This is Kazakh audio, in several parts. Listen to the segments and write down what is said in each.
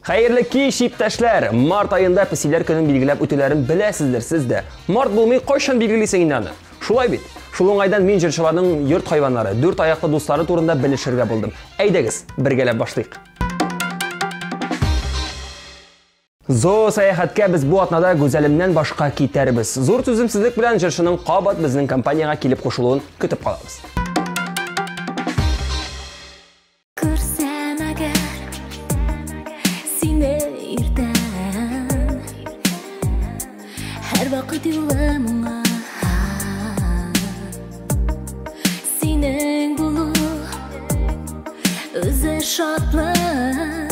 Xayrli kech iптәшләр, март ayında песиләр көнен билгеләп үтүләрен беләсездер сез дә. Март булмый кайчан билгелисең инде аны? Шулай бит. Шул уңайдан мин җырчыларның йорт хайваннары, дүрт аяклы дуслары турында белешергә булдым. Әйдәгез, бергәләп башлыйк. Зор сәяхәткә без бу атнада гүзәлемнән башка китәрбез. Зур түземсезлек белән җырчының кабат безнең компанияга килеп кушылуын көтеп калабыз. Senin bulu özü şatlık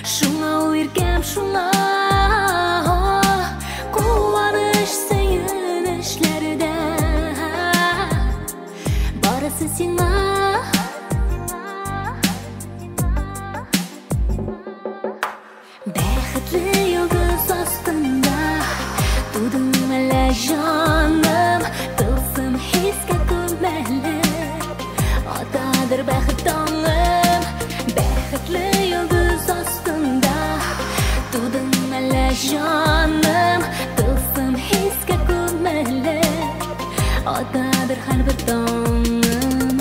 şuna uyurken şuna kovanış sevinçlerde barası sana Bexetli yıldız astında Tudum hele canım Tılsım hiske kümeli Atadır bexet anım Bexetli yıldız astında Tudum hele canım Tılsım hiske kümeli Atadır halbet anım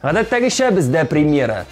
Гадәттәгечә бездә премьера.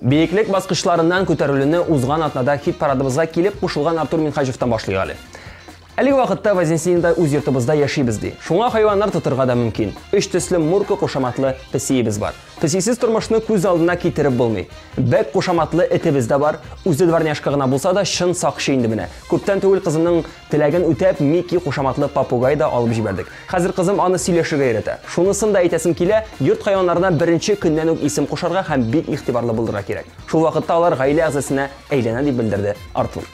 Биеклек баскычларыннан көтәрелүне узган атнада хит парадыбызга килеп кушылган Артур Минхаҗевтан башлыйк әле. Әлеге вакытта Вазенсиндә үз йортыбызда яшибез ди. Шуңа хайваннар тотырга да мөмкин. 3 төсле мурка кушаматлы песиебез бар. Песисез тормышны күз алдына китереп булмый. Бәк кушаматлы этебез дә бар. Үзе дворняшка гына булса да шын сакчы инде менә. Күптән түгел кызының теләген үтәп Мики кушаматлы папугай да алып җибәрдек. Хәзер кызым аны сөйләшергә өйрәтә. Шунысын да әйтәсем килә, йорт хайваннарына беренче көннән үк исем кушарга һәм бик игътибарлы булырга кирәк. Шул вакытта алар гаилә әгъзасына әйләнә дип белдерде Артур.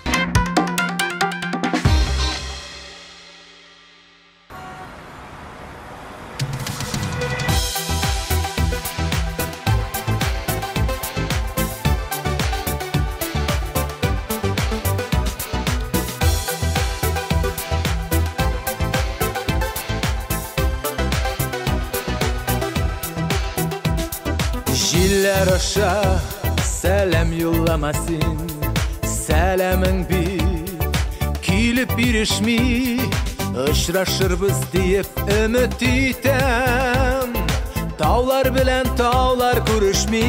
Җилләр аша сәлам юлламасын, сәламың бит килеп бирешми, очрашырбыз дип өмет итәм, таулар белән таулар күрешми.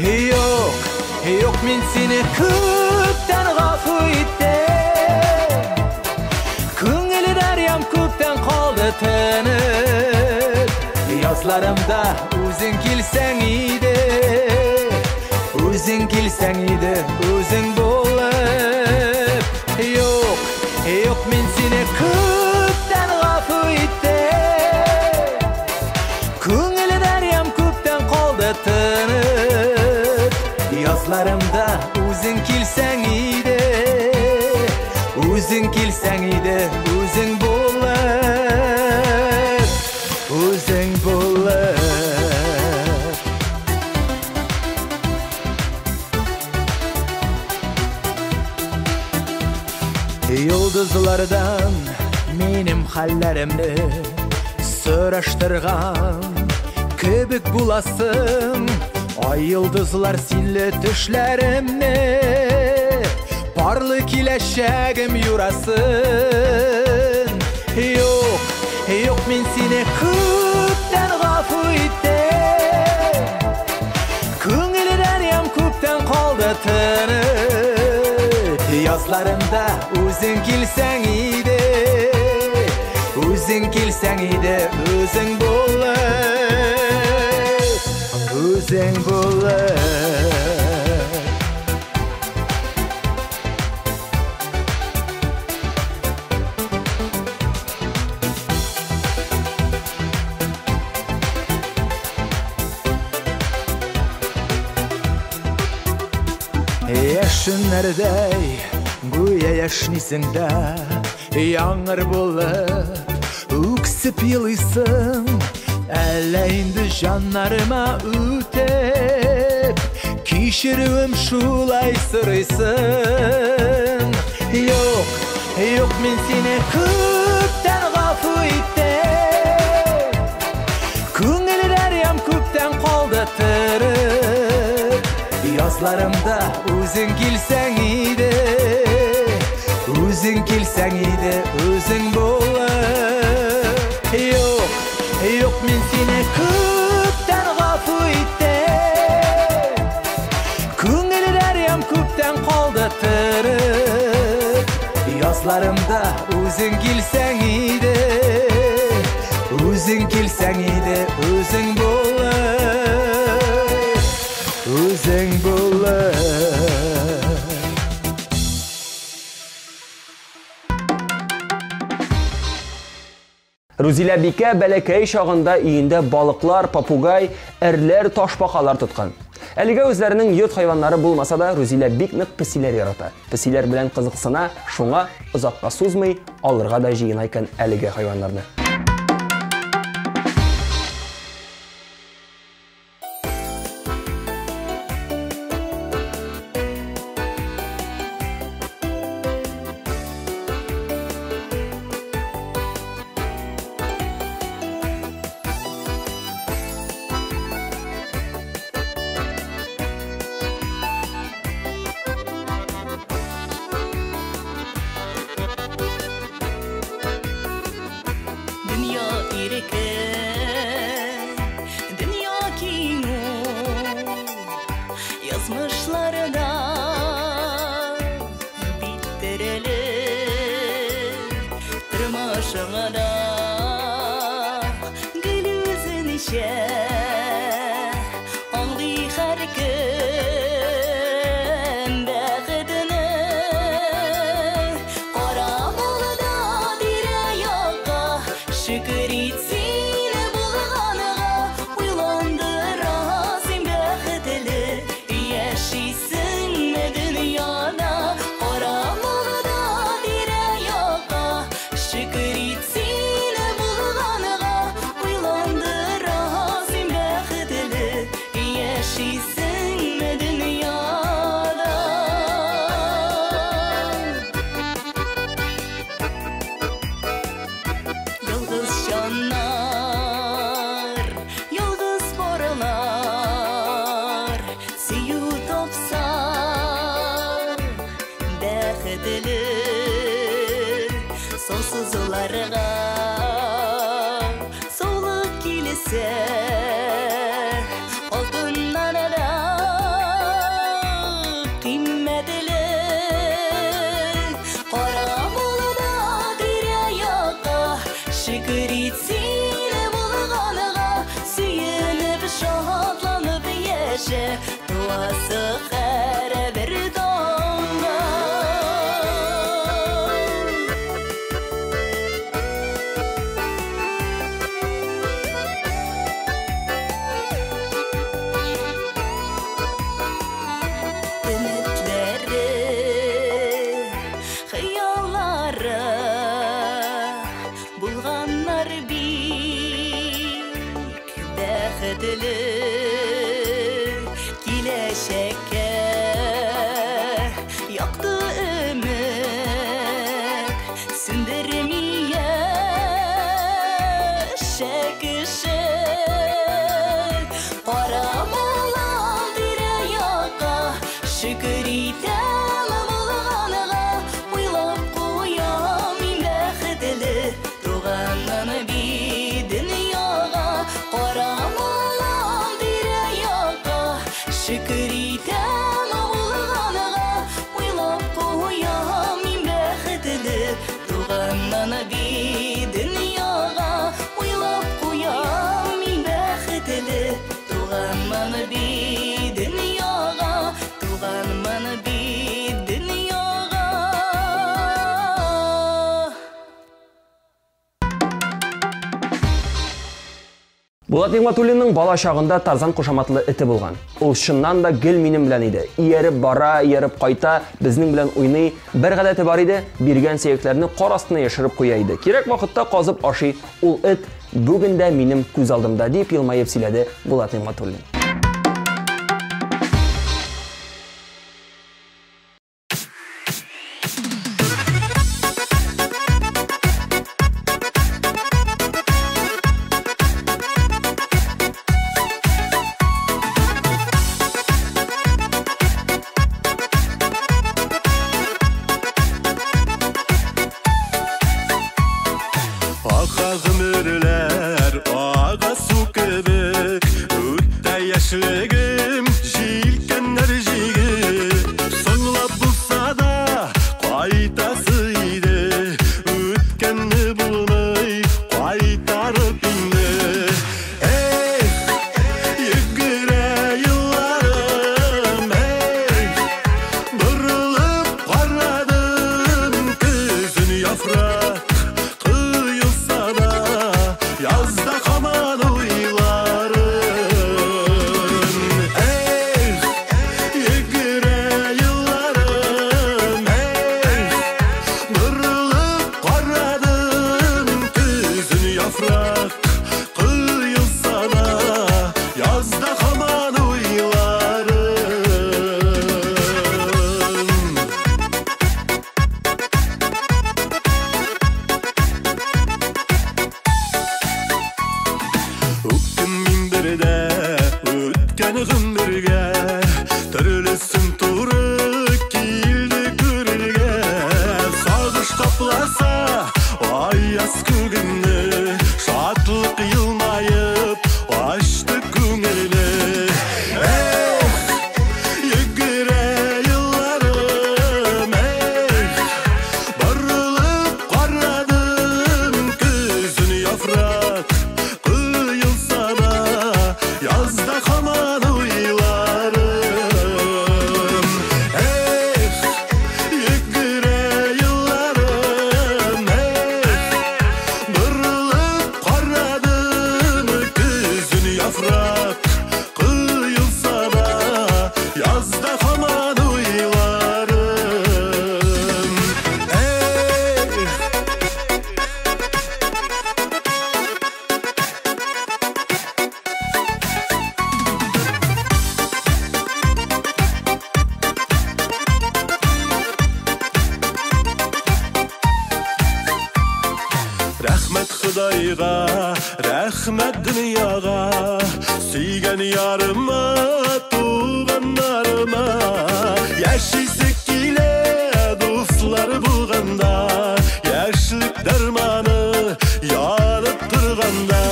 Юк, мин сине күптән гафу итәм, күңеле дәрьям күптән калды тынып, yazlarımda үзең килсәң иде, үзең килсәң иде, үзең булып. Юк, мин сине күптән гафу итәм, күңеле дәрьям күптән калды тынып, yazlarımda үзең килсәң иде, үзең килсәң иде, үзең булып. Үзең булып. Йолдызлардан минем хәлләремне сораштырган кебек буласың, ай йолдызлар синле төшләремне, парлы киләчәгем юрасын. Юк, мин сине күптән гафу итәм, күңеле дәрьям күптән калды тынып, yazlarımda үзең килсәң иде, үзең килсәң иде, үзең булып, үзең булып. Яшыннардай гүя яшнисың да, яңыр булып үксеп елыйсың, әллә инде жаннарыма үтеп кичерүем шулай сорыйсың. Юк, мин сине күптән гафу итәм, күңеле дәрьям күптән калды тынып, yazlarımda үзең килсәң иде, үзең килсәң иде, үзең булып. Юк, мин сине күптән гафу итәм, күңеле дәрьям күптән калды тынып, yazlarımda үзең килсәң иде, үзең килсәң иде, үзең булып, үзең булып. Рузилә бикә бәләкәй чагында өендә балыклар, папугай, әрләр, ташбакалар тоткан. Әлегә үзләренең йорт хайваннары булмаса да, Рузилә бик нык песиләр ярата. Песиләр белән кызыксына, шуңа озакка сузмый алырга да җыена икән әлегә хайваннарны. kişe Anlı her gün Bəxtini Qaramolda dire yoqa Şükür etsin bulğanığa Uylandıra sen bəxtli Yaşaysın dünyada Qaramolda dire yoqa Şükür etsin bulğanığa Uylandıra sen bəxtli Yaşaysın dünyada Yıldız şanlar, yıldız boralar Süyü topsa Bəxtli Sonsuzlarga Soğuk kilise Altından da Kıymetli Qaramolda dire yoqa Şükür etsin bulğanığa Suyunub şadlanıp yaşa Duası hər bir damla Ümitleri, xiyalları Bulğanlar bik bəxtli Kiləşəkə Yaktı ümit Sündürmeye şəkişi Qaramolan dire yoqa Şükür etem bulğanığa Uylap qoyam men bəxtli Doğandan bir dünyaga Qaramolan dire yoqa Şükür etem bulğanığa Uylap qoyam men bəxtli Doğandan bir dünyaga Uylap qoyam men bəxtli Doğandan bir dünyaga Doğandan bir dünyaga Булат Нигматуллинның бала шагында Тарзан кушаматлы ите булган. Ул чыннан да гел минем белән иде. Ияреп бара, ияреп кайта, безнең белән уйный. Бер гадәте бар иде, биргән сөякләрне кар астына яшырып куя иде. Кирәк вакытта казып ашый. Ул ит бүген дә минем күз алдымда дип елмаеп сөйләде Булат Нигматуллин. Ağa gümürler, ağa su kebek Ötte yaşlığım, jilkenler jigi Sonlap bulsa da qaytasıydı Ötkenni bulmay, qaytarıp indi Yigire yıllarım, Bırılıp qaradım Közün yafrak Yazda kaman uylarım Yigire yıllarım Bırılıp qaradım Közün yafrak Kıyılsa da Yazda kaman uylarım Öptüm mindirde, ötken gümürge Türlüsün turu kildi körülge Sağış kaplasa, ayas kөгünü Şatlık yılmayıp, açtı көңілі Yigire yıllarım, Bırılıp qaradım Közün yafrak Kıyılsa da Құдайға рәхмәт дүнияға сүйген ярыма туғандарыма яшисі келе достар болғанда яшілік дарманы янып тұрғанда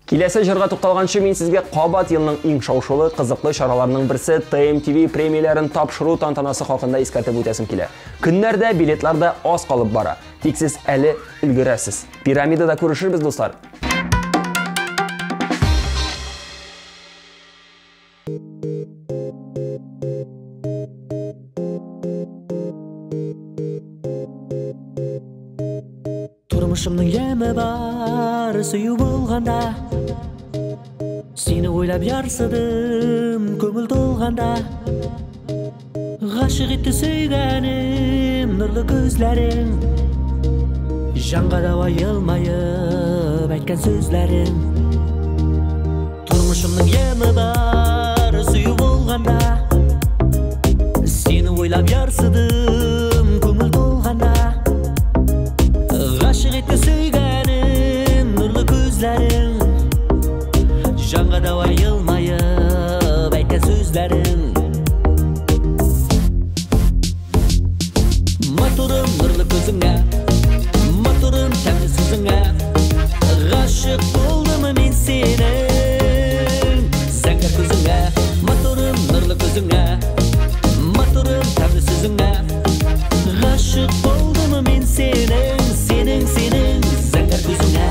Келесі жырға тоқталғанша мен сізге қабат елінің ең шаушылы, қызықты шараларының бірсі ТМТV премияларын тапшыру тантанасы хақында ескертіп өтесім келе. Күннәрдә билетларда аз қалып бара. Тек сіз әлі үлгерәсіз. Пирамидада көрішірбіз, достар. Тұрмышымның емі бар, сүйу болғанда сені ойлап ярсыдым, көңіл толғанда ғашық етті сүйгенім, нұрлы көзлерің жанға да айылмайып айтқан сөзлерің Тұрмышымның емі бар, сүйу болғанда сені ойлап ярсыдым, көңіл толғанда ғашық етті сүйгенім, нұрлы көзлерің жанға да айылмайып айтқан сөздерің Матурым нұрлы көзіңе, матурым тәмді сөзіңе ғашық болдым мен сенің зәңгір көзіңе матурым нұрлы көзіңе матурым тәмді сөзіңе ғашық болдым мен сенің зәңгір көзіңе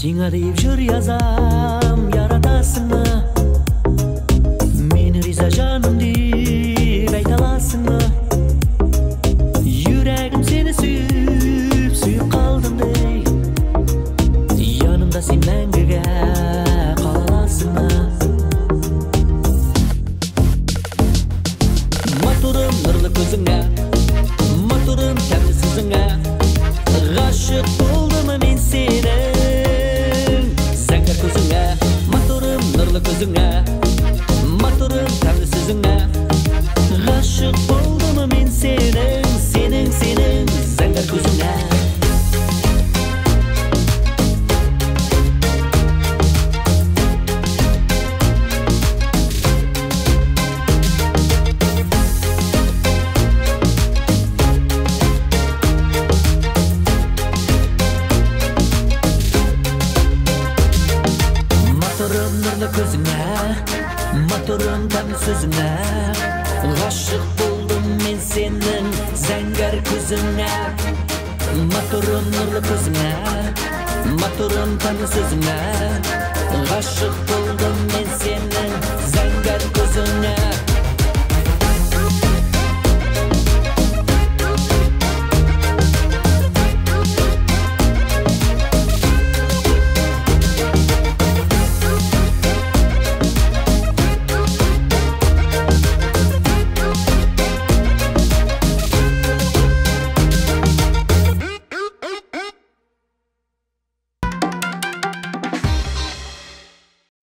Сиңа дейіп жүр язам, яратасың мы Мені риза жаным дейіп айталасың мы Жүрегім сені сүйіп қалдым дей Янымда сен мәңгіге қаласың мы Матурым нұрлы көзіңе, матурым тәмді сөзіңе ғашық болдым мен сенің көзіңе, матурым нұрлы көзіңе матурым тәмді сөзіңе ғашық болдым мен сенің зәңгір көзіңе матурым тәмді сөзіңе ғашық болдым мен сенің зәңгір көзіңе матурым нұрлы көзіңе матурым тәмді сөзіңе ғашық болдым мен сенің зәңгір көзіңе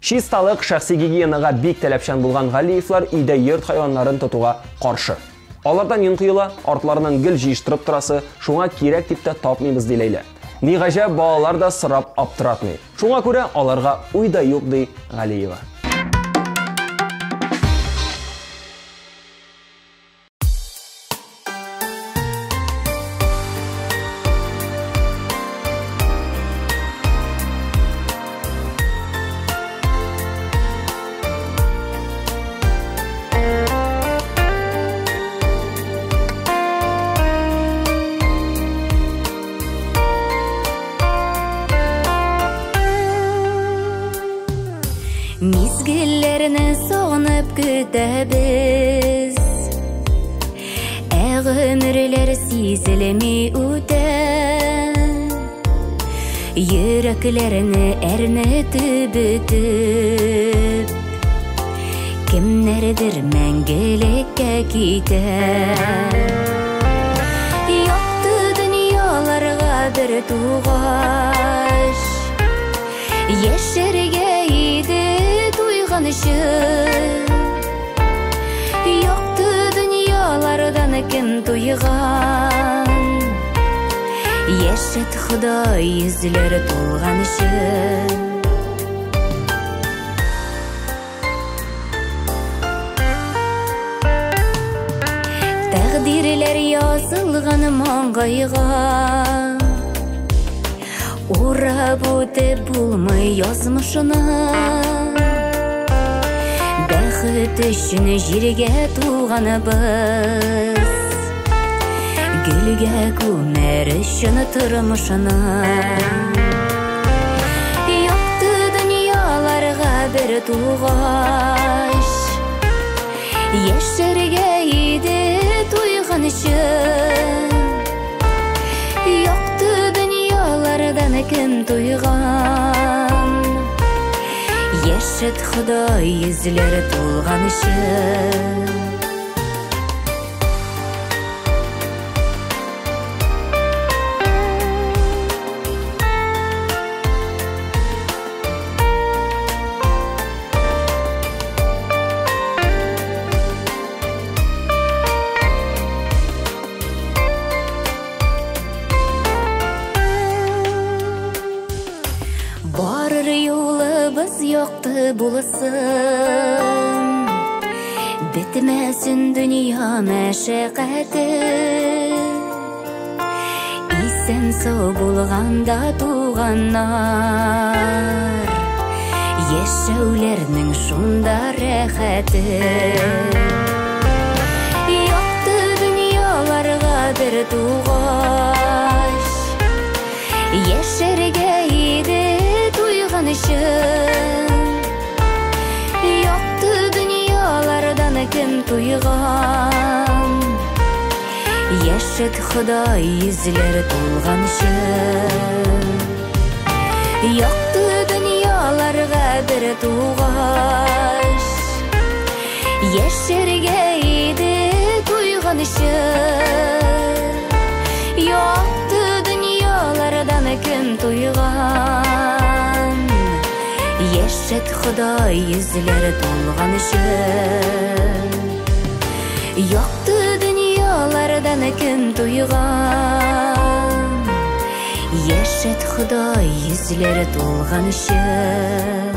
Чисталык, шәхси гигиенага бик таләпчән булган Галиевлар өйдә йорт хайваннарын тотуга каршы. Алардан юн кыйла, артларынан гел җыештырып торасы, шуңа кирәк дип тә тапмыйбыз диләйләр. Ни гаҗәп, балалар да сырап аптыратмый. Шуңа күрә аларга уй да юк ди Галиева. Мизгелләрне сагынып көтәбез, гомерләр сизелми үтә, йөрәкләрне әрнетеп бетеп, кемнәрдер мәңгелеккә китә. Якты дөньяларга бер тугач, яшәргә иде Якты дөньялардан кем туйган, яшәт Ходай йөзләре тулган өчен. Тәкъдирләр язылган маңгайга, урап үтеп булмый язмышына. Бәхет өчен җиргә туганыбыз, гөлгә күмәр өчен тормышына. Якты дөньяларга бер тугач, яшәргә иде туйган өчен. Якты дөньялардан кем туйган, яшәт Ходай йөзләре тулган өчен. Барыр юлыбыз якты булсын, бетмәсен дөнья мәшәкате. Исән сау булганда туганнар, яшәүләрнең шунда рәхәте. Якты дөньяларга бер тугач, яшәргә иде туйган өчен. Якты дөньялардан кем туйган, яшәт Ходай йөзләре тулган өчен. Якты дөньяларга бер тугач, яшәргә иде туйган өчен. Якты дөньялардан кем туйган, яшәт Ходай йөзләре тулган өчен. Якты дөньялардан кем туйган, яшәт Ходай йөзләре тулган өчен.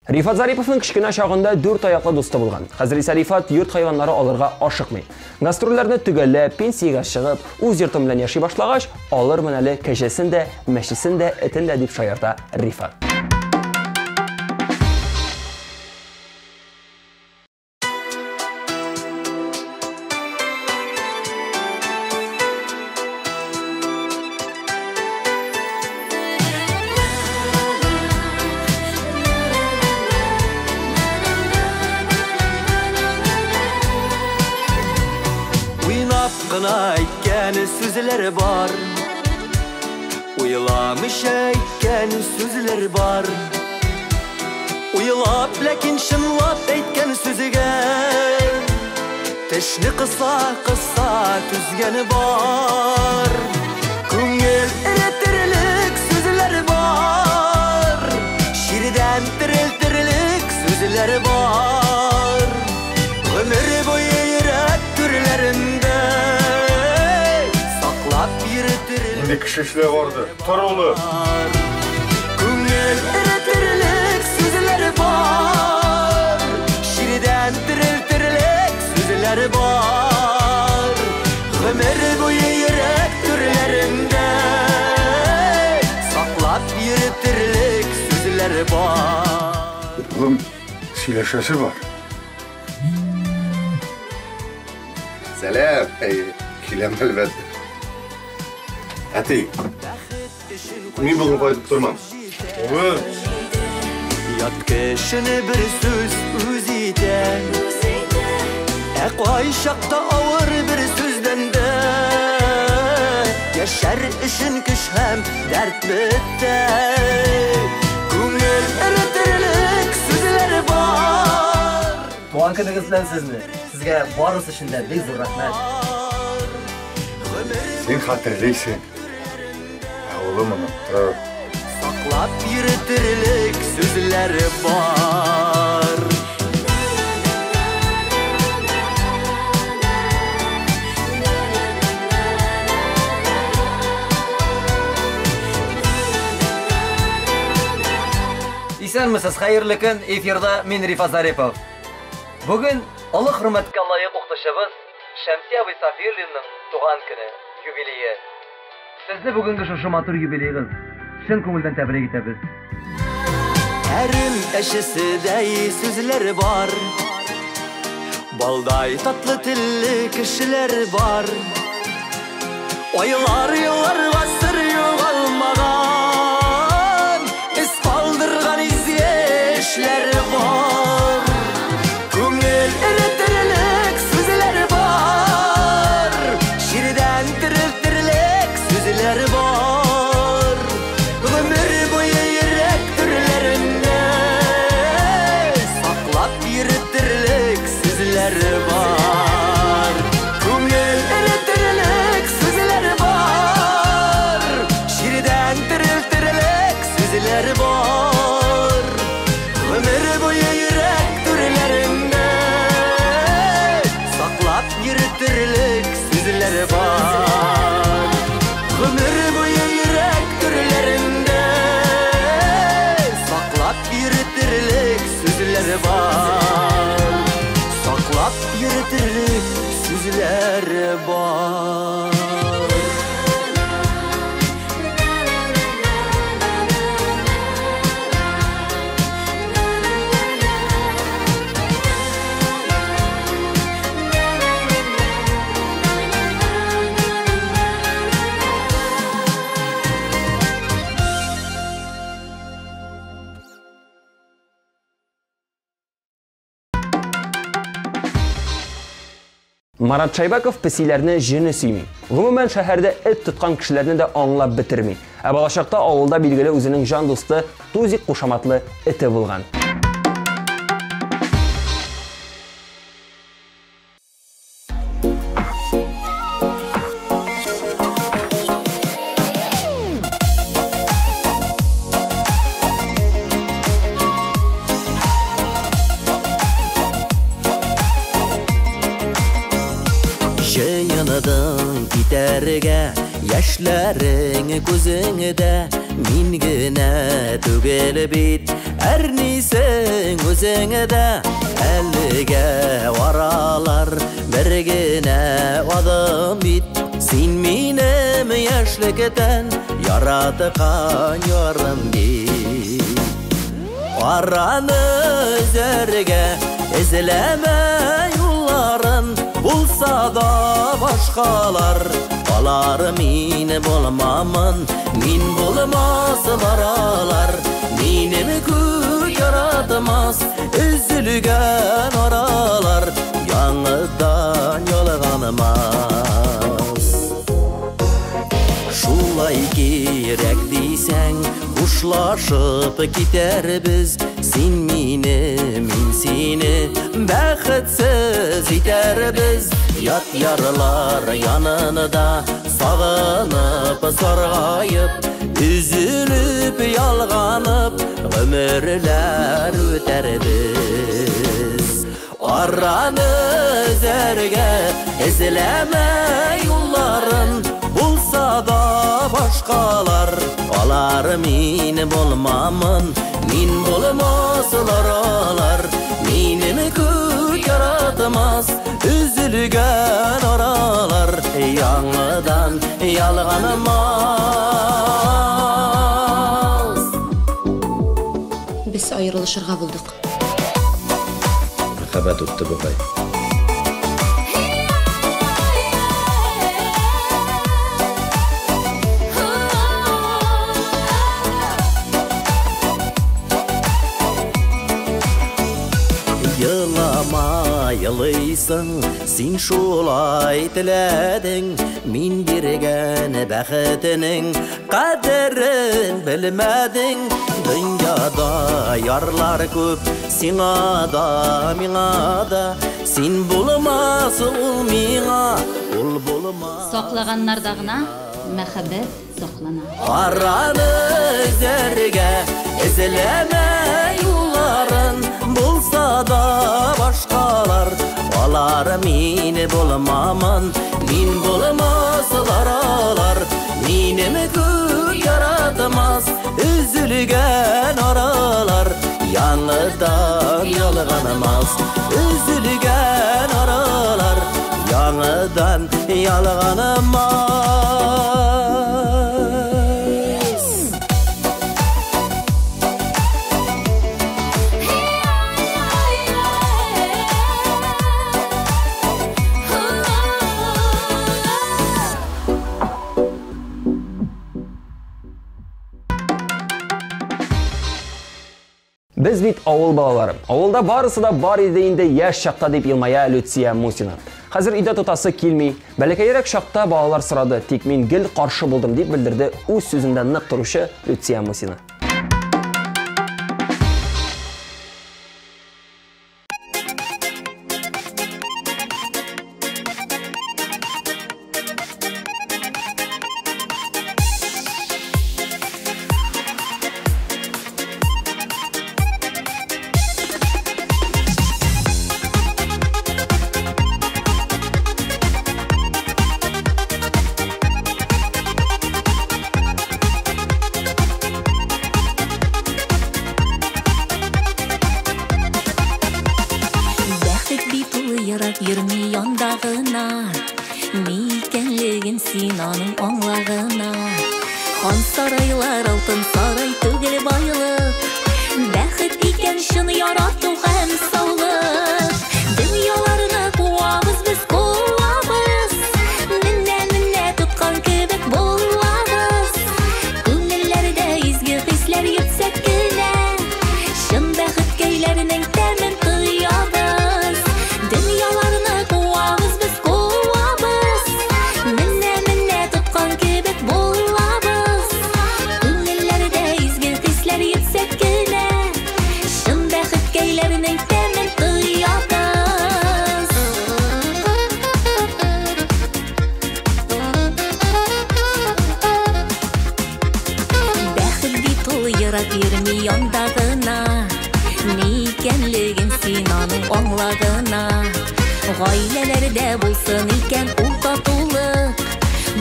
Рифат Зариповның кичкенә чагында 4 аяклы дусты булган. Хәзер исә Рифат йорт хайваннары алырга ашыкмый. Гастрольләрне төгәлләп, пенсиягә чыгып, үз йортым белән яши башлагач, алырмын әле кәҗәсен дә, мәчесен дә, этен дә дип шаярта Рифат. Әйткән сүзләр бар, уйламыш әйткән сүзләр бар. Уйлап, ләкин чынлап әйткән сүзгә Eşni kısa tüzgeni var. Күңел eretirlik sözleri var. Şirden tiriltirlik sözleri var. Ömür boyu yürek türlerinde saklap yürütürük. Şimdi kişişle vardı. Torulu. Күңел eretirlik sözleri var. Şirden tiriltirlik sözleri var. Ömür boyu yürek türlerinde saklap yürütürük sözleri var. Oğlum sileşesi var. Selam. Kilem elbette. Hadi. Ni bugün faydalı durmam. Oğlum. Yat kışını bir söz üziden. Koy şakta ağır bir sözden de. Yaşar işin kış hem dert bitti. Күңел eretirlik sözleri var. Туған күніңіз білән сізні. Сізге барысы үшін де бек зор рахмет. Sen hatırlıyorsun. Oğlum onu. Saklap yürütürlük sözleri var. Исәнмесез, хәерле көн, эфирда мен Рифат Зарипов. Бүген олы хөрмәткә лаек укытучыбыз Шәмсия абый Сафиуллинның туган көне, юбилее. Сезне бүгенге шушы матур юбилейгыз чын күңелдән тәбрик итәбез. Әрім әшісідей сөзлер бар. Балдай татлы тілі кішілер бар. Ойлар, йыллар ғасыр юғалмаған, із қалдырған ізешлер бар. Күңел eretirlik сөзлер бар. Ширден тірілтірлік сөзлер бар. Ömür boyu yürek türlerinde saklap yürütürlük sözleri var. Күңел eretirlik sözleri var. Şirden tiriltirlik sözleri var. Ömür boyu yürek türlerinde saklap yürütürlük sözleri var. Ömür boyu yürek türlerinde saklap yürütürlük sözleri var. Saklap yürütürlük sözleri var. Марат Шайбаков песиләрне җене сөйми. Гомумән шәһәрдә эт тоткан кешеләрне дә аңлап бетерми. Ә балачакта авылда билгеле үзенең җан дусты Тузик кушаматлы эте булган. Җыйнадан китәргә яшьләрең күзеңдә, мин генә түгел бит, әрнисең үзеңдә. Әлегә варалар бер генә адам бит, син минем яшьлектән яраткан ярым бит. Араны үзәргә эзләмә юлларын, булса да башкалар. Алар мин булмамын, мин булмасым аралар. Минем күк яратмас, üzülгән аралар. Яңыдан ялганмас. Шулай кирәк дисәң, хушлашып китәрбез. Син мине, мин сине бәхетсіз итербіз ят ярылар янында сағынып сарғайып үзіліп ялғанып ғүмірлер өтербіз араны зәрге ізләмә юлларын болса да башқалар алар мен болмамын мен болмасылар алар менің көк яратмас үзілген аралар яңыдан ялғанымас Біз айырылышырға бұлдық Махаббат өтті бұғай Yılama yılıysın, sen şulay tiledin Min birgen bəxtinin qədərin bilmədin Dünyada yarlar köp, sina da, mina da Sen bulmaz ol mina, ol bulmaz Соқлағаннардағына мәхәббәт соқлана Араны зәрге ізләмә юлларын Болса да башқалар Алар мен болмамын Мен болмасылар алар Менім көк яратмас Үзілген аралар Яңыдан ялғанымас Үзілген аралар Яңыдан ялғанымас Біз бит ауыл балалары. Ауылда барысы да бар еді яш шақта деп елмая Лютсия Мусина. Қазір үйде тұтасы келмей, бәләкәйрәк шақта балалар сұрады, тек мен гел қаршы болдым деп білдірді өз сөзінде нық тұрушы Лютсия Мусина. Йөрмей яндагына Микәнлеген син аның аңлагына Хан сарайлар алтын сарай түгел байлык Бәхет икән шын ярату һәм саулык Дөньяларны куабыз без куабыз Менә тоткан кебек булабыз Күңелләрдә изге хисләр йөксәк кенә Шын бәхет көйләренең тәмен тоябыз Dünyalarını kuvabız biz kuvabız Minne tutkan kebek bolabız Күңелләрдә изге хисләр йөксәк кенә Шын бәхет көйләренең тәмен тоябыз Бәхет бит ул ярап йөрми яндагына Микәнлеген син аның аңлагына Гаиләләрдә булсын икән ул татулык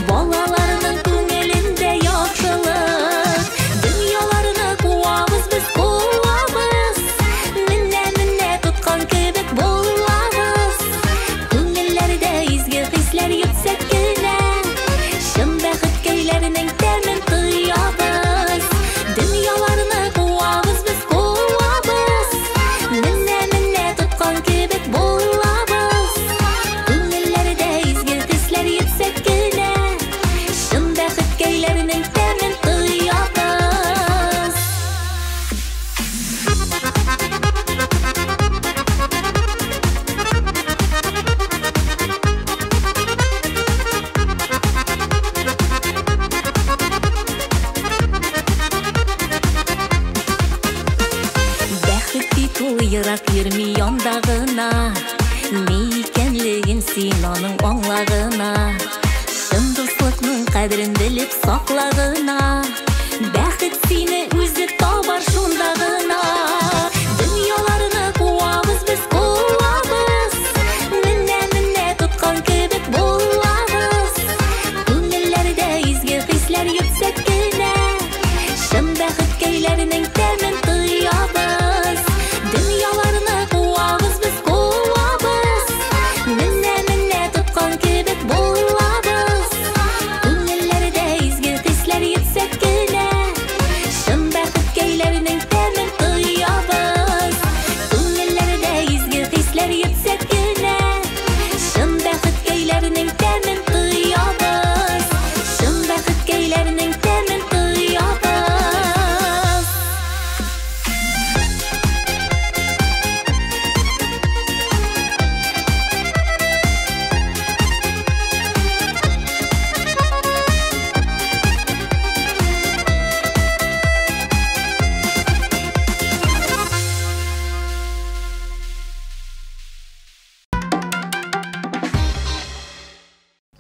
Балаларның күңелендә яхшылык Дөньяларны куабыз без куабыз Менә тоткан кебек булабыз Күңелләрдә изге хисләр йөксәк кенә Шын бәхет көйләренең тәмен тоябыз Дөньяларны куабыз без куабыз Менә тоткан кебек булабыз Күңелләрдә изге хисләр йөксәк кенә Шын Yirak yürmi yondagına Ne ekenligin sen onun anlagına Şın dostlukның qadrin bilip saklagına Бәхет сені өзі табар шундагына Dünyalarını kuvabız biz kuvabız Minne tutkan kebek bolabız Күңелләрдә изге хисләр yüksek генә Шын бәхет көйләренең тәмен тоябыз Dünyalarını kuvabız biz kuvabız Minne tutkan kebek bolabız Күңелләрдә изге хисләр yüksek генә Шын бәхет көйләренең тәмен тоябыз Күңелләрдә изге хисләр yüksek генә Шын бәхет көйләренең тәмен тоябыз Шын бәхет көйләренең тәмен тоябыз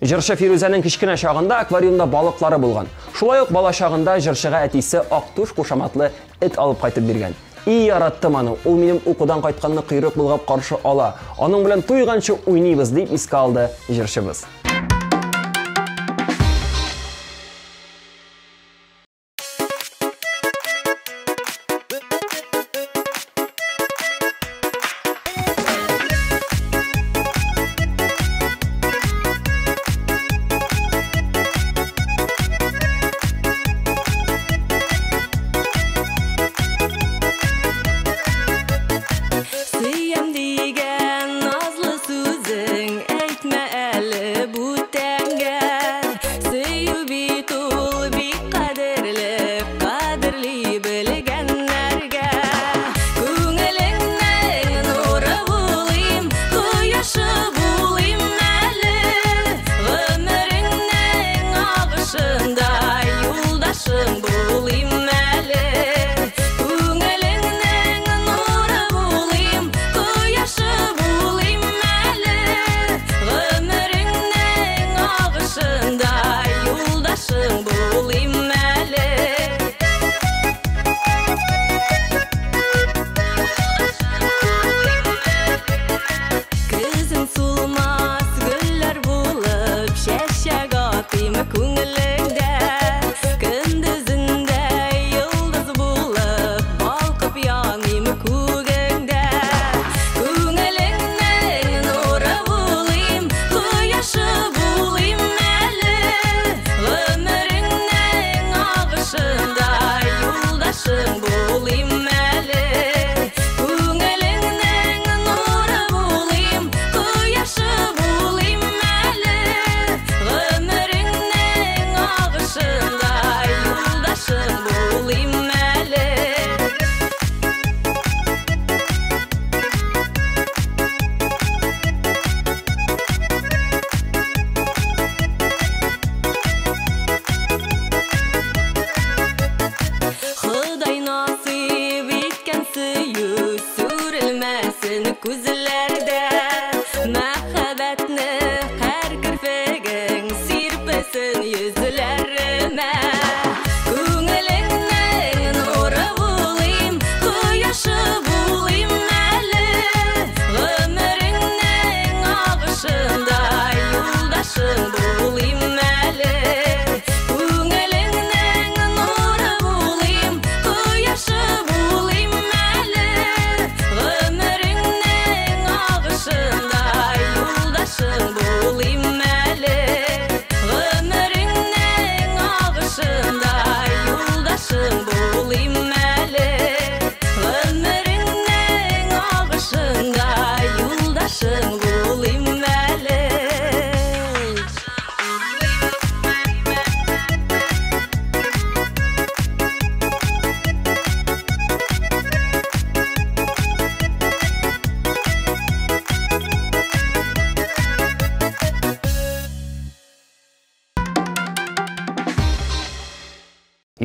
Жыршы Фирузаның кичкенә чагында аквариумда балыклары булган. Шулай ук бала чагында жыршыга әтисе Актуш кушаматлы эт алып кайтып биргән. И яраттым аны. Ул минем укудан кайтканны кыйрык булгап каршы ала. Аның белән туйганчы уйныйбыз дип искә алды жыршыбыз. Сыям дигән назлы сүзең әйтмә әле бу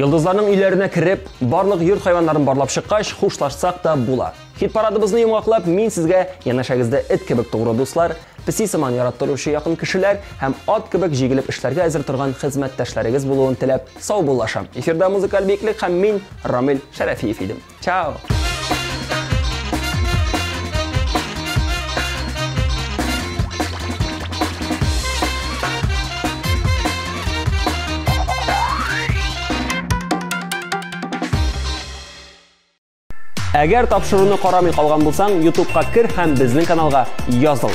Йылдызларның үйләренә кирип, барлык йорт хайваннарын барлап чыккач, хушлашсак та була. Хит парадыбызны йомгаклап, мин сезгә янәшәгездә эт кебек тугры дуслар, песи сыман яраттыручы якын кешеләр һәм ат кебек җигелеп эшләргә әзер торган хезмәттәшләрегез булуын теләп, сау булашам. Эфирда музыкаль биеклек һәм мин Рамил Шәрәфиев идем. Чао. Әгәр тапшыруны карамый калган булсаң, YouTube-ка кер һәм безнең каналга языл.